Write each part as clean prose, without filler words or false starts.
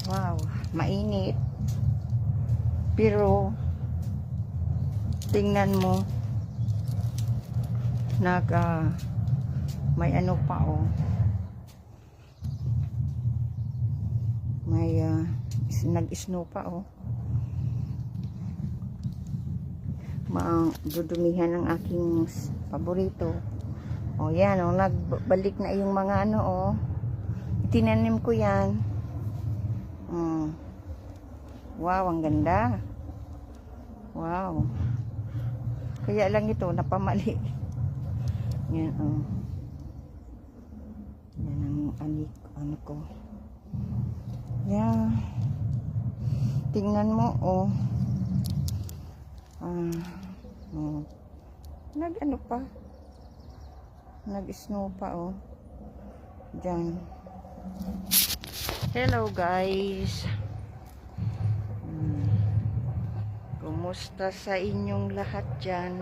Wow, mainit. Pero tingnan mo, may ano pa oh. May nag-snow pa oh. Dudumihan ng aking paborito. Oh, yan oh, nagbalik na yung mga ano oh. Tinanim ko yan. Wow, ang ganda. Wow. Kaya lang ito napamali. Yan oh. Yan ang ano ko. Yeah. Tingnan mo oh. Nag-ano pa? Nag-snow pa oh. Diyan. Hello guys. Kumusta sa inyong lahat dyan?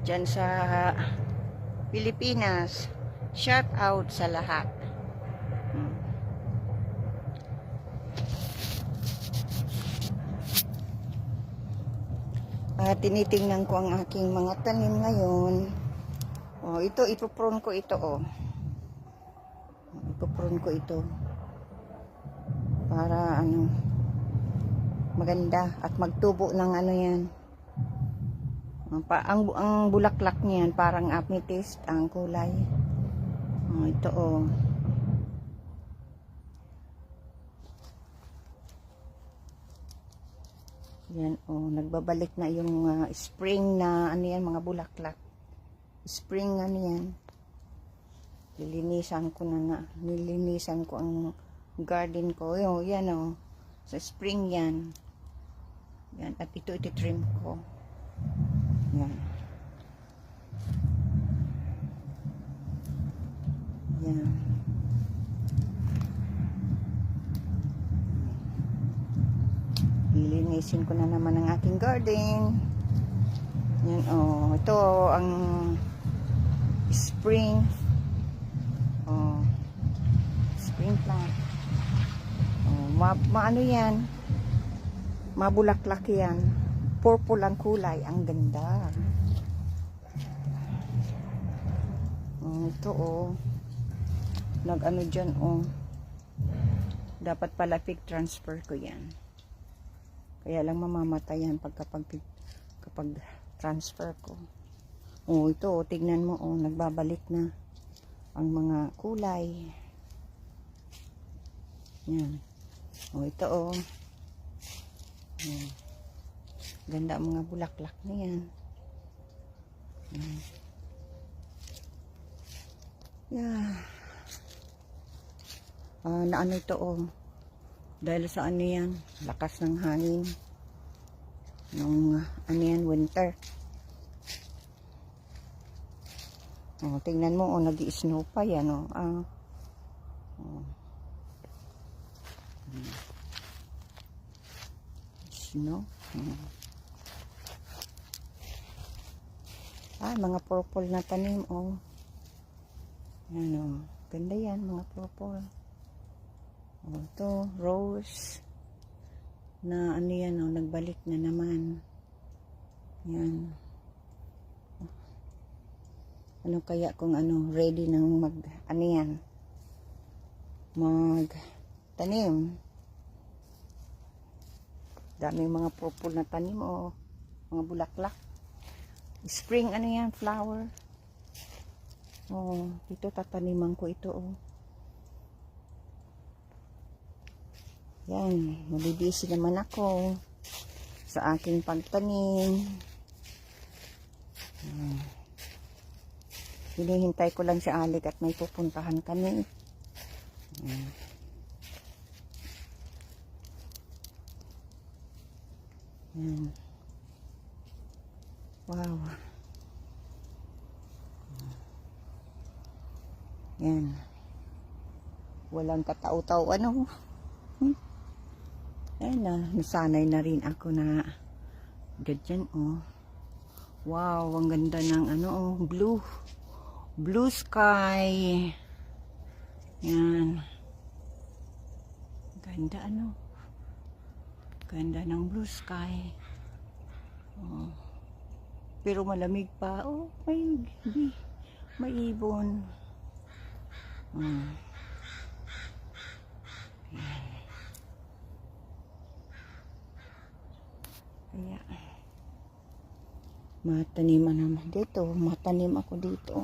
Dyan sa Pilipinas. Shout out sa lahat. Tinitingnan ko ang aking mga tanim ngayon. Oh, ito ipoprune ko ito oh. Ipoprune ko ito. Para ano maganda at magtubo ng ano yan. Ang bulaklak niyan parang amethyst ang kulay. Oh, ito oh. Yan oh, nagbabalik na yung spring na ano yan, mga bulaklak. Spring ano yan. Nilinisan ko ang garden ko. Oh, yan oh. Sa spring yan. Yan, at ito trim ko. Yan. Yan. Lilinisin ko na naman ang aking garden. Yan oh, ito ang spring. Oh. Spring plant. Oh, maano yan? Mabulaklak yan. Purple ang kulay, ang ganda. Oh, ito oh. Nag-ano dyan oh. Dapat pala pick transfer ko yan. Kaya lang mamamatay yan kapag transfer ko. Oh, ito, oh, tignan mo, oh, nagbabalik na ang mga kulay. Yan. Oh, ito, oh. Ganda ang mga bulaklak na yan. Yeah. Na ano ito, oh. Dahil sa ano yan, lakas ng hangin nung ano yan, winter. Oh, tingnan mo, oh, nag-i-snow pa yan, oh. Snow. Mga purple na tanim, oh. Yan, oh. Ganda yan, mga purple. Oh, ito, rose na ano yan, oh, nagbalik na naman. Yan. Ano kaya kung ano, ready nang ano yan, tanim. Daming mga purple na tanim, oh, mga bulaklak. Spring, ano yan, flower. Oh, dito tataniman ko ito, oh. Yan, mabibisi naman ako sa aking pagtanim. Hinihintay ko lang si Alec at may pupuntahan kami. Yan. Wow. Yan. Walang katao-tao ano. Ayan na, nasanay na rin ako na ganyan oh. Wow, ang ganda ng ano oh, blue sky. Yan. Ganda ano. Ganda ng blue sky. Oh. Pero malamig pa. Oh, may ibon. Oh. Kaya mataniman naman dito. Matanim ako dito.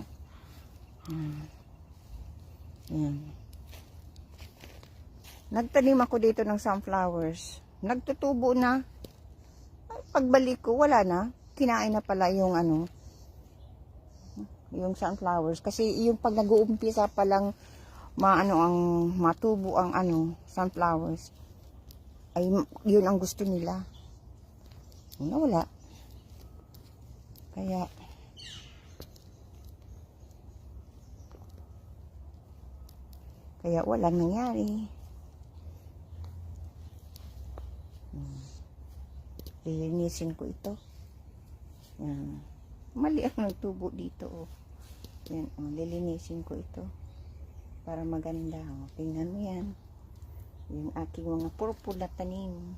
Yan. Nagtanim ako dito ng sunflowers. Nagtutubo na. Pagbalik ko, wala na. Kinain na pala yung ano, yung sunflowers. Kasi yung pag nag-uumpisa pa lang matubo ang ano, sunflowers, ay yun ang gusto nila. Wala. Kaya walang nangyari. Lilinisin ko ito. Yan. Mali ang nagtubo dito. Oh. Yan. Oh, lilinisin ko ito. Para maganda. Oh. Tingnan mo yan. Yung aking mga purple na tanim.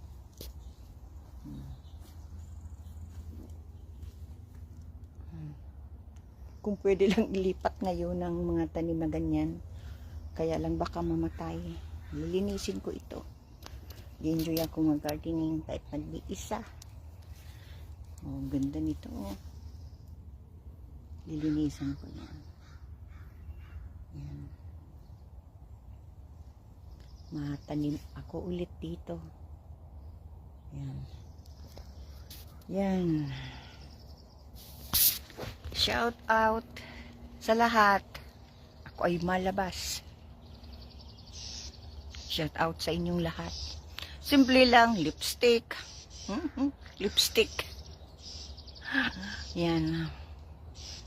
Kung pwede lang ilipat ngayon ng mga tanim na ganyan. Kaya lang baka mamatay. Lilinisin ko ito. I-enjoy ako mag-gardening kahit mag-iisa. Oh, ganda nito. Oh. Lilinisan ko yan. Yan. Matanim ako ulit dito. Yan. Yan. Shout out sa lahat. Ako ay malabas. Shout out sa inyong lahat. Simple lang, lipstick. Lipstick. Yan.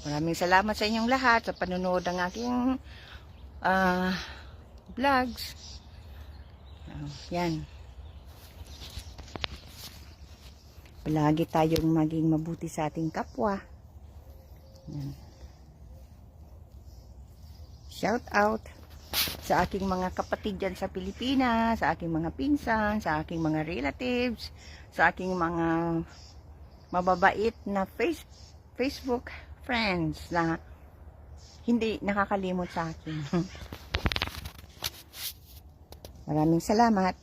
Maraming salamat sa inyong lahat sa panonood ng aking vlogs. Yan. Palagi tayong maging mabuti sa ating kapwa. Yan. Shout out sa aking mga kapatid dyan sa Pilipinas, sa aking mga pinsan, sa aking mga relatives, sa aking mga mababait na Facebook friends na hindi nakakalimot sa akin. Maraming salamat.